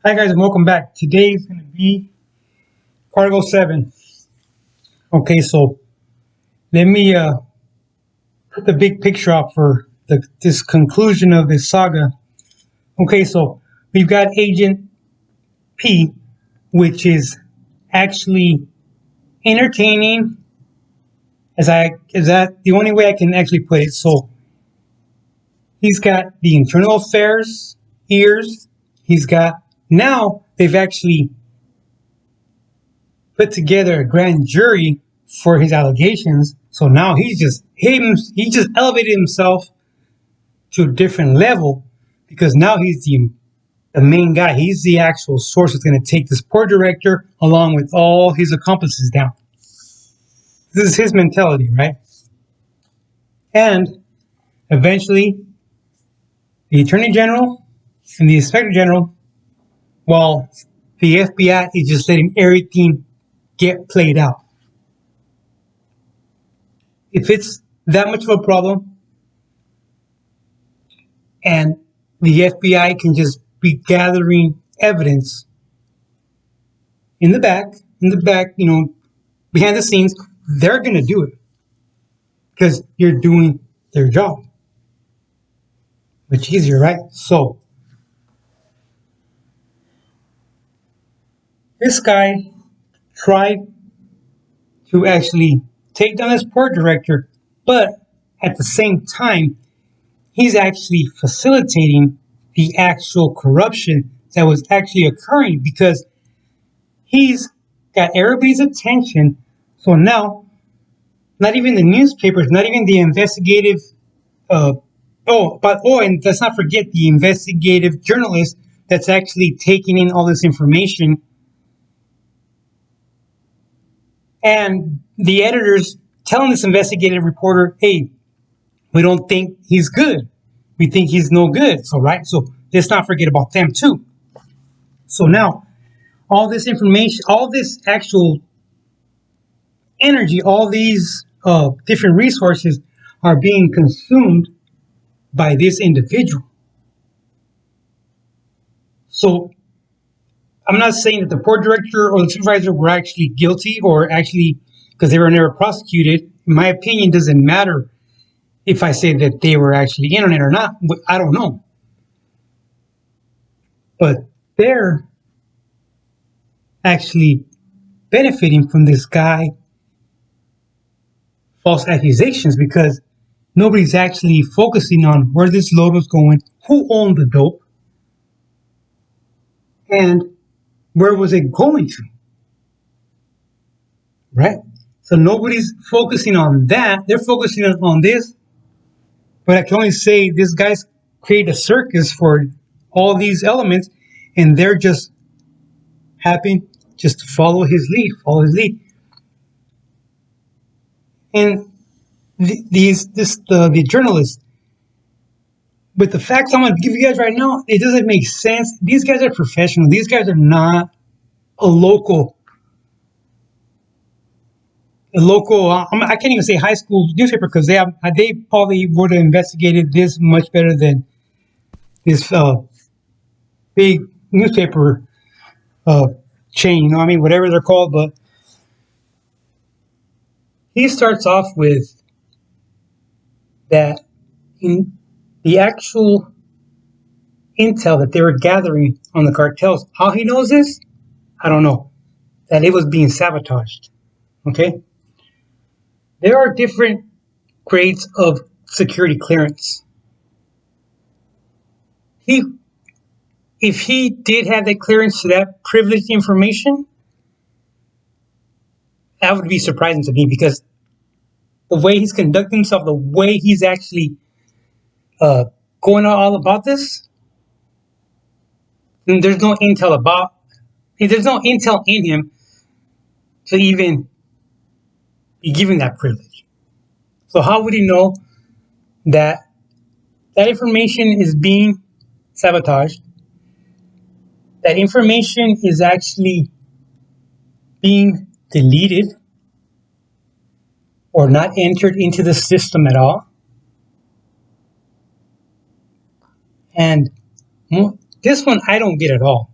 Hi guys and welcome back. Today is going to be Cargo 7. Okay, so let me put the big picture out for this conclusion of this saga. Okay, so we've got Agent P, which is actually entertaining as that the only way I can actually put it. So he's got the internal affairs ears. He's got now they've actually put together a grand jury for his allegations. So now he just elevated himself to a different level because now he's the main guy. He's the actual source that's going to take this poor director along with all his accomplices down. This is his mentality, right? And eventually, the Attorney General and the Inspector General, while the FBI is just letting everything get played out. If it's that much of a problem and the FBI can just be gathering evidence in the back, behind the scenes, they're going to do it because you're doing their job. Much easier, right? So, this guy tried to actually take down this poor director, but at the same time, he's actually facilitating the actual corruption that was actually occurring because he's got everybody's attention. So now, not even the newspapers, not even the investigative, and let's not forget the investigative journalist that's actually taking in all this information, and the editors telling this investigative reporter, "Hey, we don't think he's good. We think he's no good." So let's not forget about them too. So now, all this information, all this actual energy, all these different resources are being consumed by this individual. So I'm not saying that the port director or the supervisor were actually guilty or actually because they were never prosecuted. In my opinion, doesn't matter if I say that they were actually in on it or not. I don't know. But they're actually benefiting from this guy false accusations because nobody's actually focusing on where this load was going, who owned the dope, and where was it going to, right? So nobody's focusing on that. They're focusing on this. But I can only say this guy's created a circus for all these elements, and they're just happy just to follow his lead. And the journalist, with the facts I'm going to give you guys right now, it doesn't make sense. These guys are professional. These guys are not a local. I can't even say high school newspaper because they probably would have investigated this much better than this big newspaper chain. Whatever they're called. But he starts off with that in the actual intel that they were gathering on the cartels. How he knows this, I don't know. That it was being sabotaged. Okay? There are different grades of security clearance. If he did have that clearance to that privileged information, that would be surprising to me because the way he's conducting himself, the way he's actually going all about this, there's no intel in him to even be given that privilege. So how would he know that information is being sabotaged? That information is actually being deleted or not entered into the system at all. And this one I don't get at all.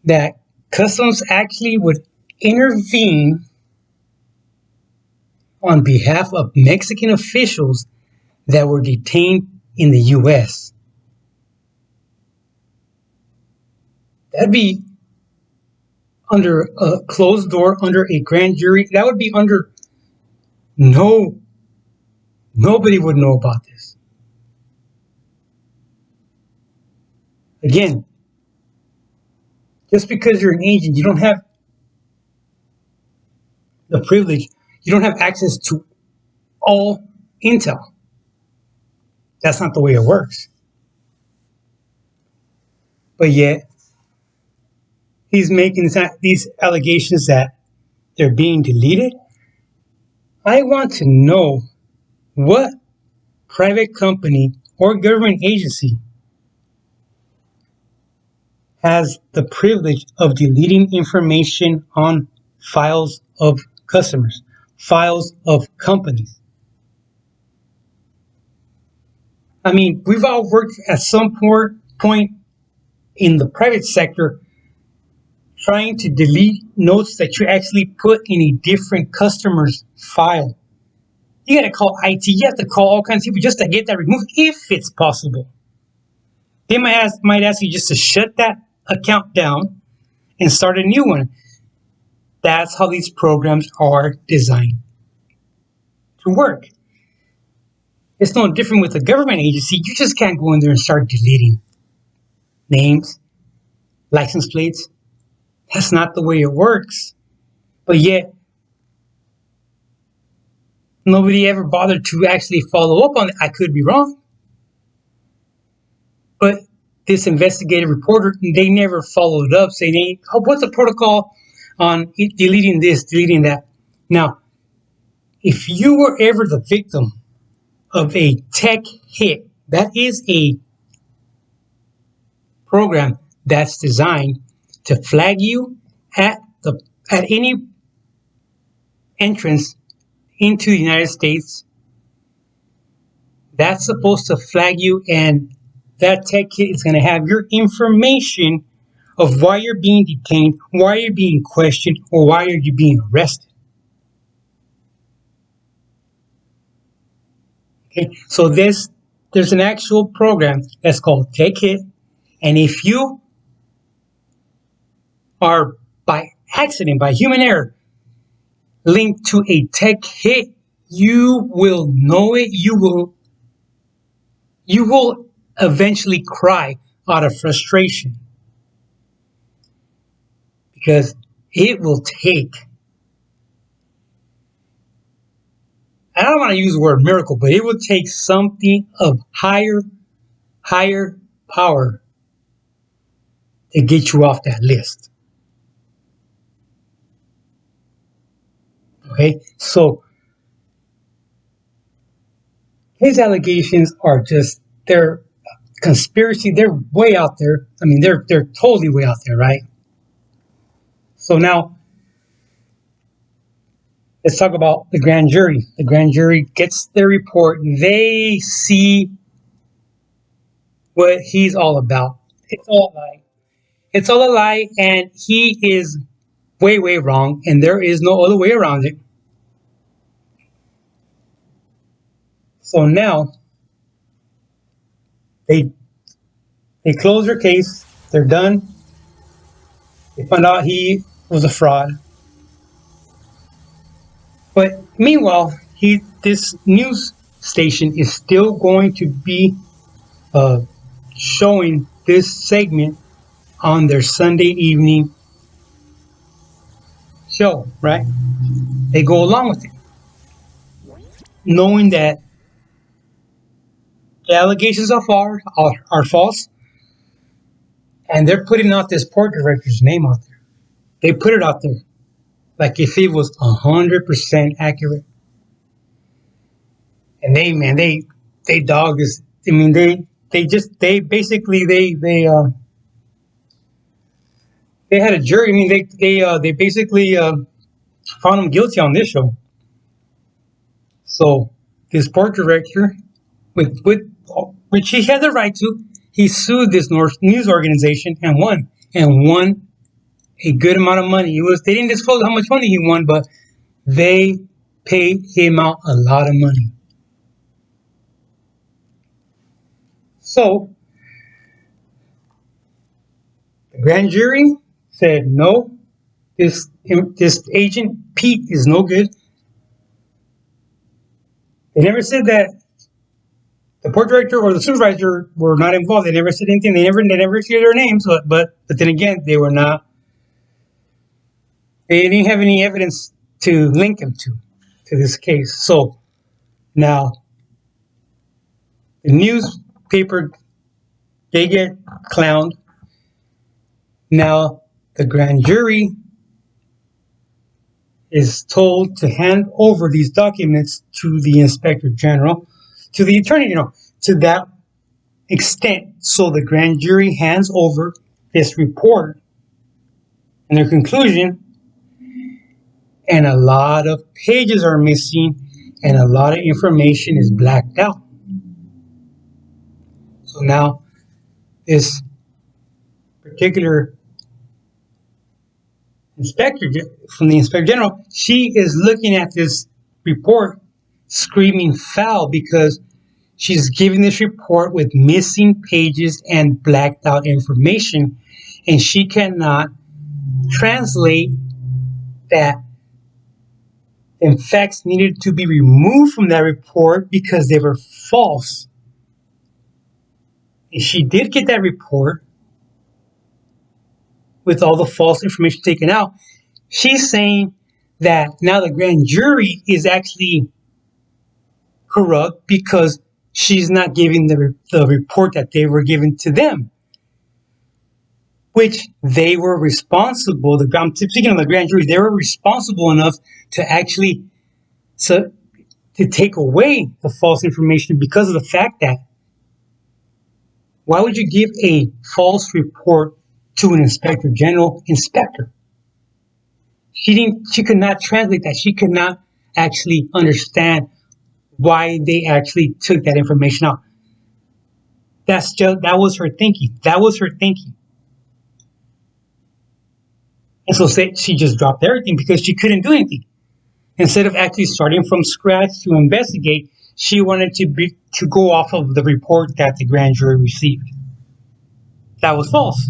that Customs actually would intervene on behalf of Mexican officials that were detained in the U.S. That'd be under a closed door, under a grand jury. That would be under nobody would know about this. Again, just because you're an agent, you don't have the privilege, you don't have access to all intel. That's not the way it works. But yet, he's making these allegations that they're being deleted. I want to know what private company or government agency has the privilege of deleting information on files of customers, files of companies. I mean, we've all worked at some point in the private sector trying to delete notes that you actually put in a different customer's file. You got to call IT. You have to call all kinds of people just to get that removed, if it's possible. They might ask you just to shut that account down and start a new one. That's how these programs are designed to work. It's no different with a government agency. You just can't go in there and start deleting names, license plates. That's not the way it works. But yet, nobody ever bothered to actually follow up on it. I could be wrong. But this investigative reporter, they never followed up saying, oh, what's the protocol on deleting this, deleting that? Now, if you were ever the victim of a tech hit, that is a program that's designed to flag you at any entrance into the United States. That's supposed to flag you, and that tech kit is going to have your information of why you're being detained, why you're being questioned, or why are you being arrested. Okay, so there's an actual program that's called TechHit, and if you are by accident, by human error, linked to a tech hit, you will know it. You will eventually cry out of frustration, because it will take, I don't want to use the word miracle, but it will take something of higher power to get you off that list. Okay, so his allegations are just, they're conspiracy, they're way out there. I mean, they're totally way out there, right? So now, let's talk about the grand jury. The grand jury gets their report. They see what he's all about. It's all a lie. It's all a lie, and he is way wrong, and there is no other way around it. So now, they close their case. They're done. They found out he was a fraud. But meanwhile, this news station is still going to be showing this segment on their Sunday evening show, right? They go along with it, knowing that the allegations are false, and they're putting out this port director's name out there. They put it out there like if it was 100% accurate. And they dog this. I mean, they had a jury. I mean, they basically found him guilty on this show. So this port director, which he had the right to, he sued this news organization and won a good amount of money. They didn't disclose how much money he won, but they paid him out a lot of money. So the grand jury said, no, this agent Pete is no good. They never said that the port director or the supervisor were not involved. They never said anything. They never shared their names. But then again, they were not. They didn't have any evidence to link him to this case. So now the newspaper, they get clowned. Now the grand jury is told to hand over these documents to the inspector general, to the attorney general, to that extent. So the grand jury hands over this report and their conclusion, and a lot of pages are missing and a lot of information is blacked out. So now this particular inspector from the inspector general, she is looking at this report screaming foul because she's giving this report with missing pages and blacked out information, and she cannot translate that the facts needed to be removed from that report because they were false. And she did get that report with all the false information taken out. She's saying that now the grand jury is actually corrupt because she's not giving the report that they were given to them, which they were responsible. I'm speaking of the grand jury, they were responsible enough to actually to take away the false information because of the fact that why would you give a false report to an inspector general inspector? She could not translate that. She could not actually understand why they actually took that information out. That was her thinking. That was her thinking. And so she just dropped everything because she couldn't do anything. Instead of actually starting from scratch to investigate, she wanted to go off of the report that the grand jury received. That was false.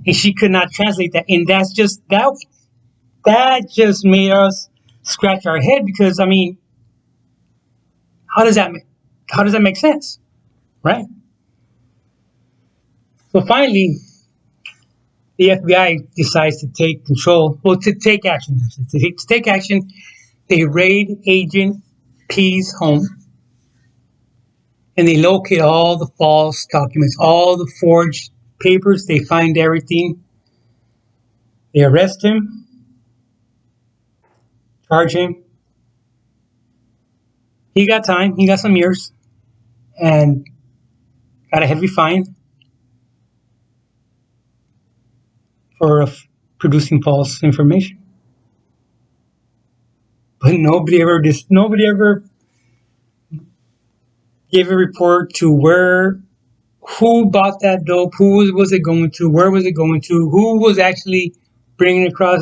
And she could not translate that. And that just made us scratch our head because, I mean, how does that make sense? Right? So finally, the FBI decides to take control, to take action. To take action, they raid Agent P's home, and they locate all the false documents, all the forged papers. They find everything. They arrest him, charge him. He got time. He got some years, and got a heavy fine for producing false information. But nobody ever gave a report to who bought that dope, who was it going to, where was it going to, who was actually bringing it across.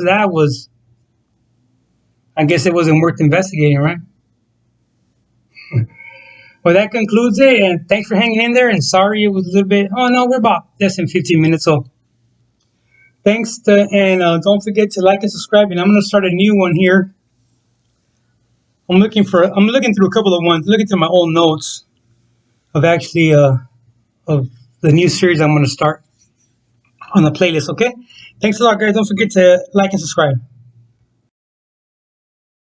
I guess it wasn't worth investigating, right? Well, that concludes it, and thanks for hanging in there, and sorry it was a little bit, we're about less than 15 minutes, so thanks, and don't forget to like and subscribe, and I'm going to start a new one here. I'm looking through a couple of ones, looking through my old notes of actually, of the new series I'm going to start on the playlist, okay? Thanks a lot, guys. Don't forget to like and subscribe.